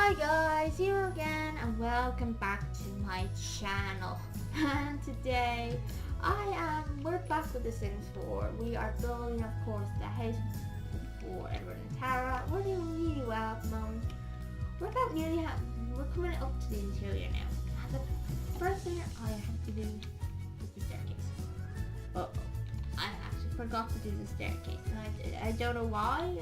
Hi guys, here again and welcome back to my channel. And today we're back with The Sims 4. We are building, of course, the house for Edward and Tara. We're doing really well at the moment. We're coming up to the interior now. And the first thing I have to do is the staircase. I actually forgot to do the staircase, and I don't know why.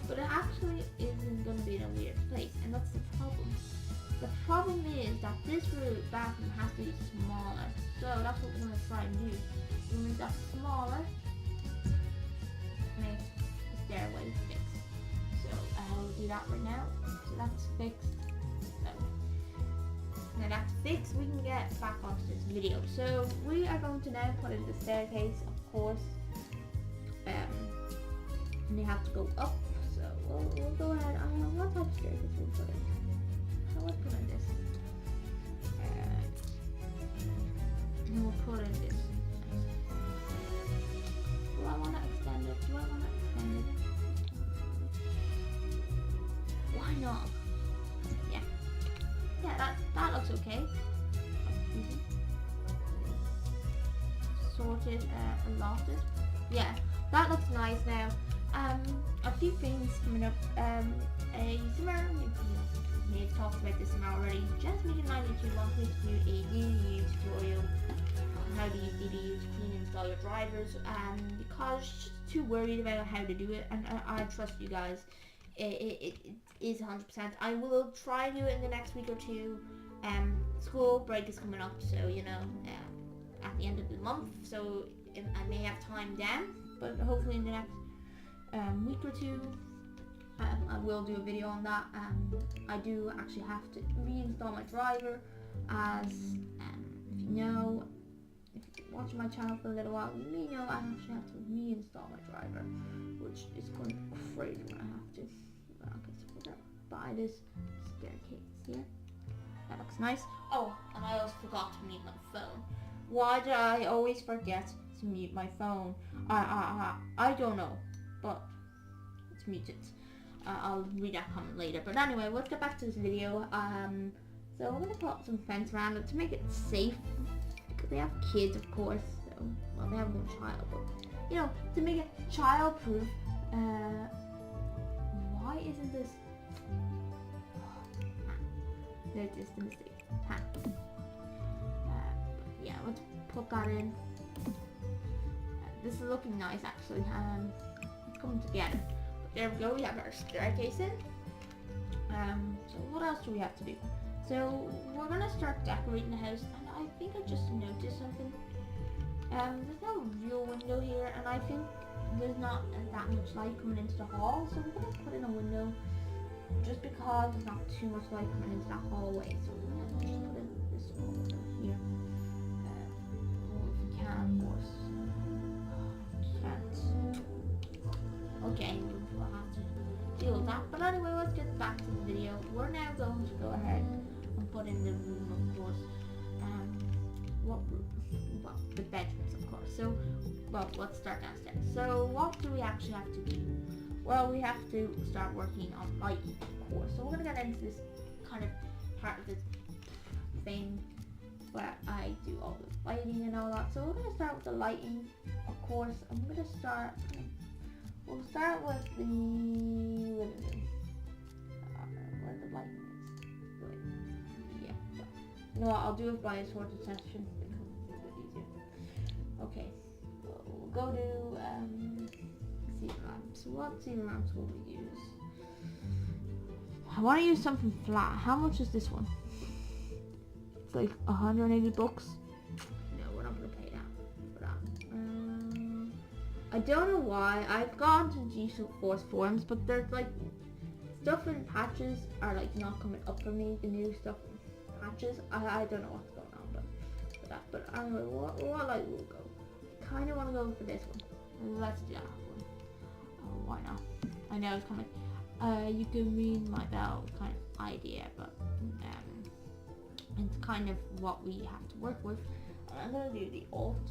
But it actually isn't going to be in a weird place, and that's the problem. The problem is that this bathroom has to be smaller, so that's what we're going to try and do. We'll make that smaller, make the stairway fixed. So I'll do that right now. So that's fixed. So now that's fixed, we can get back onto this video. So we are going to now put in the staircase, of course, and you have to go up. We'll go ahead. What type of staircase we'll put in? Let's put in this. And we'll put in this. Do I want to extend it? Why not? Yeah, that looks okay. Sorted, allotted. Yeah, that looks nice now. A few things coming up. A similar, we may have talked about this already. Jasmine and I literally want me to do a DDU tutorial on how to use DDU to clean and install your drivers. Because she's too worried about how to do it, and I trust you guys. It is 100%. I will try to do it in the next week or two. School break is coming up, so at the end of the month. So I may have time then, but hopefully in the next week or two, I will do a video on that. I do actually have to reinstall my driver, as if you've been watching my channel for a little while, you may know I actually have to reinstall my driver, which is going to be crazy when I have to. Okay, so we're gonna buy this staircase here. That looks nice. Oh, and I also forgot to mute my phone. Why did I always forget to mute my phone? I don't know. But it's muted. I'll read that comment later. But anyway, let's get back to this video. So we're gonna put some fence around it to make it safe, because they have kids, of course. So, well, they have one child, but to make it child-proof. Why isn't this? There's just a mistake. Yeah, let's put that in. This is looking nice, actually. Coming together. But there we go, we have our staircase in. So what else do we have to do? So we're gonna start decorating the house, and I think I just noticed something. There's no real window here, and I think there's not that much light coming into the hall, so we're gonna put in a window just because there's not too much light coming into that hallway. So we're gonna just put in this window here. If we can, of course. Okay, we'll have to deal with that. But anyway, let's get back to the video. We're now going to go ahead and put in the room, of course. What room? Well, the bedrooms, of course. So, well, let's start downstairs. So, what do we actually have to do? Well, we have to start working on lighting, of course. So, we're going to get into this kind of part of this thing where I do all the lighting and all that. So, we're going to start with the lighting, of course. I'm going to start... We'll start with the living room. Where the lighting is. Wait. Yeah. You know what? I'll do it by a sorted section because it's a bit easier. Okay. We'll go to ceiling lamps. What ceiling lamps will we use? I want to use something flat. How much is this one? It's like 180 bucks. No, we're not gonna pay that for that. I don't know why. I've gone to G-Force forums, but there's like stuff in patches are like not coming up for me. The new stuff in patches. I don't know what's going on, but that. But anyway, what light will go? Kind of want to go for this one. Let's do that one. Oh, why not? I know it's coming. You can ring my bell kind of idea, but it's kind of what we have to work with. I'm gonna do the alt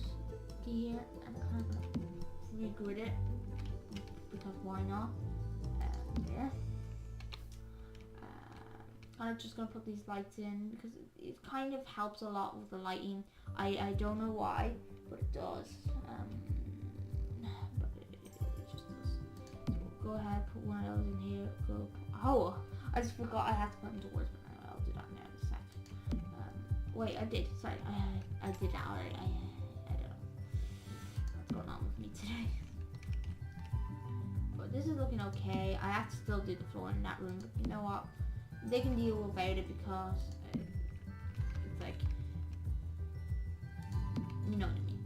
key here and kind of regrid it because why not? There. kind of just gonna put these lights in because it kind of helps a lot with the lighting. I don't know why, but it does. But it just does. So we'll go ahead, put one of those in here. Oh, I just forgot I had to put them towards, but I'll do that now in a sec. Wait, I did. Sorry, I did that already. I don't know what's going on with me today. But this is looking okay. I have to still do the floor in that room, but you know what? They can deal without it because it's like, you know what I mean.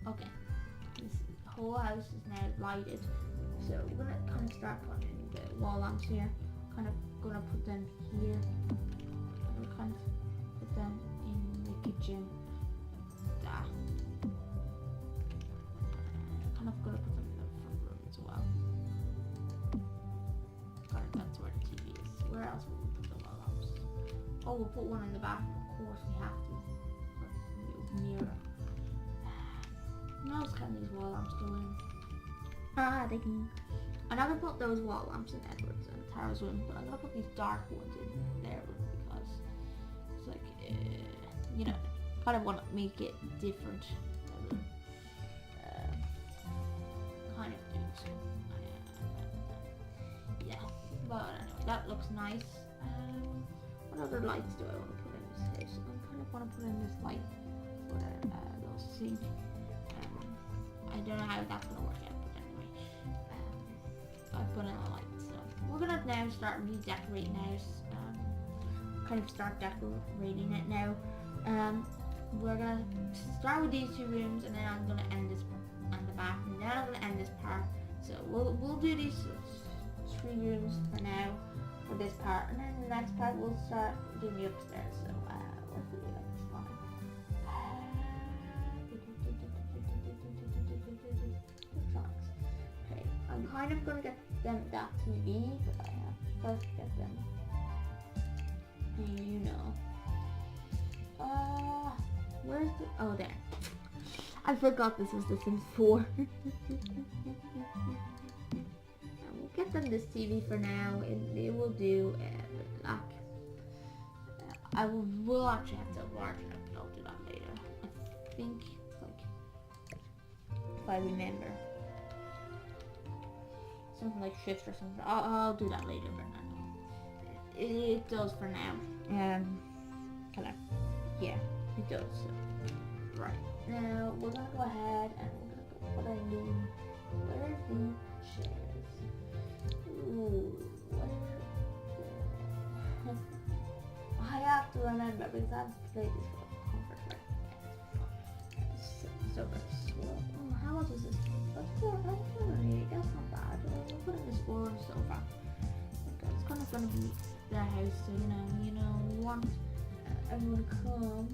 Okay, this whole house is now lighted, so we're gonna kind of start putting in the wall lamps here. Kind of gonna put them here, and we'll kind of put them in the kitchen. That. Kind of gonna put them in the front room as well. Kind of that's where the TV is. Where else will we put the wall lamps? Oh, we'll put one in the back. Of course we have to. That's a mirror. Now else can these wall lamps go in? They can. I'm not gonna put those wall lamps in Edward's and Tara's room, but I'm gonna put these dark ones in their room because it's like, you know, kind of want to make it different. Kind of do so. Yeah, but anyway, that looks nice. What other lights do I want to put in this house? I kind of want to put in this light for the little sink. I don't know how that's gonna work out, but anyway, I put in a light. So we're gonna now start redecorating ours. Kind of start decorating it now. We're gonna start with these two rooms, and then I'm gonna end this and the back, and then I'm gonna end this part. So we'll do these 3 rooms for now for this part, and then the next part we'll start doing the upstairs. So let's do it like this one. Okay, I'm kind of gonna get them that TV, but I have to first get them. You know. Where's the? Oh, there. I forgot this was The Sims 4. We'll get them this TV for now. It will do. We'll actually have to enlarge it, but I'll do that later. I think, like, if I remember, something like shift or something. I'll do that later, but no. It does for now. Kind of. Yeah, it does. So. Right. Now we're gonna go ahead and we're gonna go put in where's the chairs? Ooh, I have to remember because I've played this for comfort right. So how much is this? That's $4. That's not bad. We'll put in this orange sofa. Okay, it's kind of gonna be their house, so you know, we want everyone to come.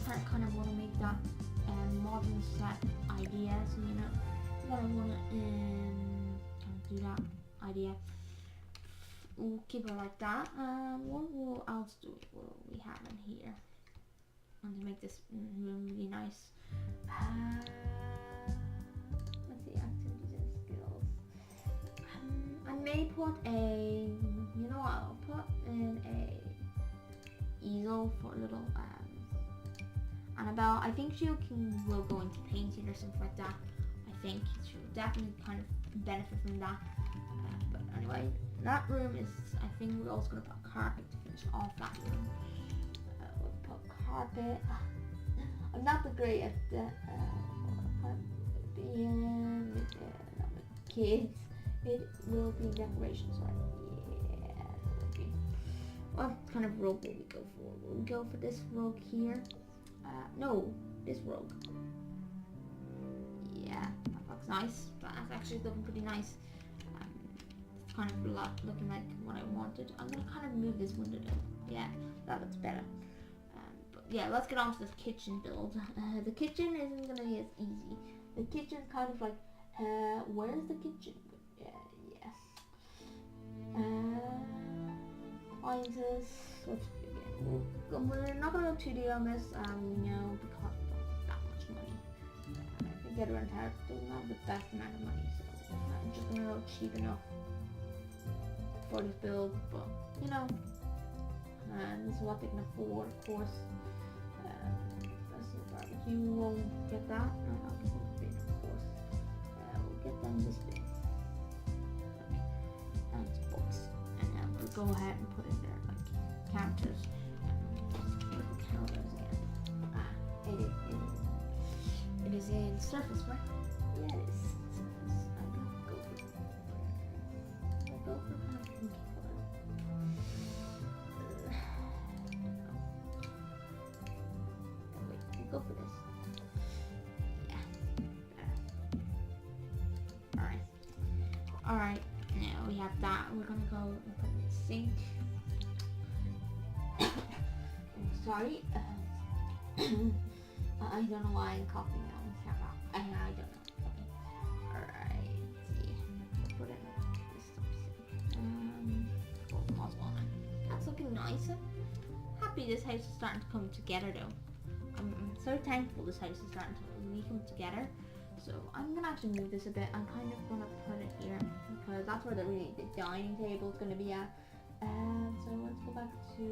I kind of want to make that modern set idea, so you know, I want to kind of do that idea. We'll keep it like that. What else do we have in here? And to make this room really nice. Let's see, activities and skills. I may put you know what, I'll put in a easel for a little Annabelle. I think she will go into painting or something like that. I think she'll definitely kind of benefit from that. But anyway, that room is, I think we're also going to put carpet to finish off that room. We'll put carpet. I'm not the great at being with kids. It will be decorations, right? Yeah, it will be. What kind of rug will we go for? Will we go for this rug here? No, this rug. Yeah, that looks nice. That's actually looking pretty nice. It's kind of looking like what I wanted. I'm gonna kind of move this window down. Yeah, that looks better. But yeah, let's get on to this kitchen build. The kitchen isn't gonna be as easy. The kitchen's kind of like, where's the kitchen? Yeah. Appliances. Let's begin. We're not gonna go 2D on this. We know because we don't have that much money. I think get around here. Doesn't have the best amount of money, so I'm just gonna go cheap enough for this build, but you know, and this is what they can afford, of course. Let's see, barbecue won't get that. I'll give them a bin, of course. We'll get them this bin. And it's books, and then we'll go ahead and put in there like counters. Counters again. It is in surface, right? Yeah, it is. Surface. I'm gonna go for it. I'll go for kind of pinky color. Wait, we'll go for this. Yeah. Alright. Alright, now we have that. We're gonna go and put in the sink. Sorry. I don't know why I'm coughing on camera. I don't know. Okay. Alright. See. Put in this stuff. That's looking nice. Happy this house is starting to come together though. I'm so thankful this house is starting to really come together. So I'm gonna actually move this a bit. I'm kind of gonna put it here because that's where the dining table is gonna be at. So let's go back to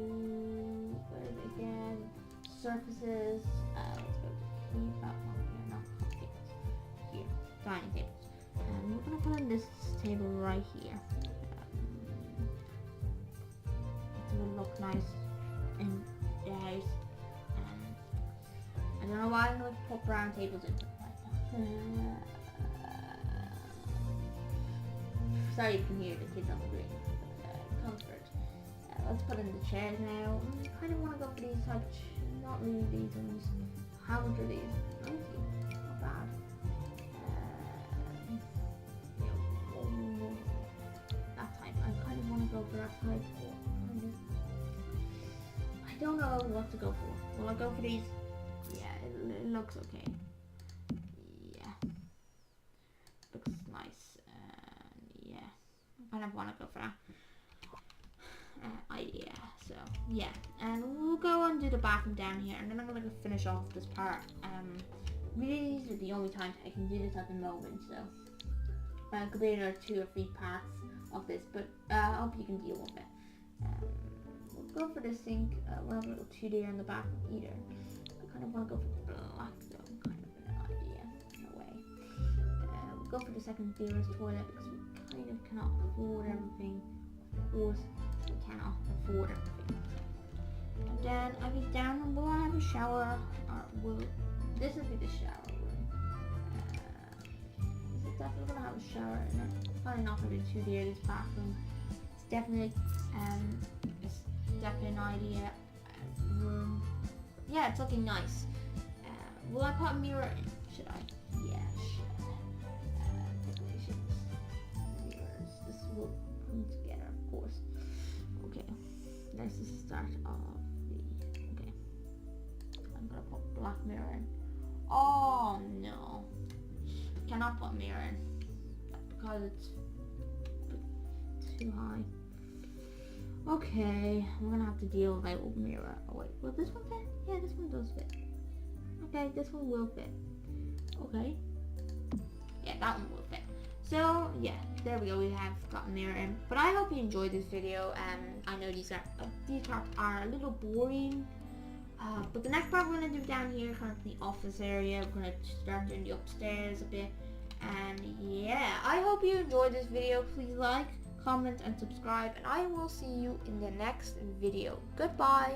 where is it again? Surfaces. Let's go to here, dining tables. And we're gonna put in this table right here. It will look nice in the house. I don't know why I'm gonna put brown tables in. Sorry you can hear the kids on the green. Comfort. Let's put in the chairs now. I kind of want to go for these types. Not really these ones. How much are these? 90. Not bad. That type. I kind of want to go for that type. I don't know what to go for. Will I go for these? Yeah, it looks okay. Yeah. Looks nice. Yeah. I kind of want to go for that. Idea. So yeah, and we'll go and do the bathroom down here, and then I'm gonna finish off this part. Really, these are the only times I can do this at the moment, so could be another 2 or 3 parts of this, but I hope you can deal with it. We'll go for the sink. We'll have a little 2D in the bathroom either. I kind of want to go for black though, kind of an idea in a way. We'll go for the second dearest toilet because we kind of cannot afford everything. Of course, we cannot afford everything. And then I get down and will I have a shower? Or will this will be the shower room? Is it definitely gonna have a shower in it? It's probably not gonna be too dear, this bathroom. It's definitely an idea room. Yeah, it's looking nice. Will I put a mirror in? Should I? Yeah, should. Decorations, mirrors. This will come together, of course. Okay, let's just start off the. Okay, I'm gonna put black mirror in. Oh no, cannot put mirror in because it's too high. Okay, we're gonna have to deal with a mirror. Oh wait, will this one fit? Yeah, this one does fit. Okay, this one will fit. Okay. Yeah, that one will fit. So yeah, there we go. We have got a mirror in. But I hope you enjoyed this video. I know these parts are a little boring. But the next part we're gonna do down here, kind of the office area. We're gonna start doing the upstairs a bit. And yeah, I hope you enjoyed this video. Please like, comment, and subscribe. And I will see you in the next video. Goodbye.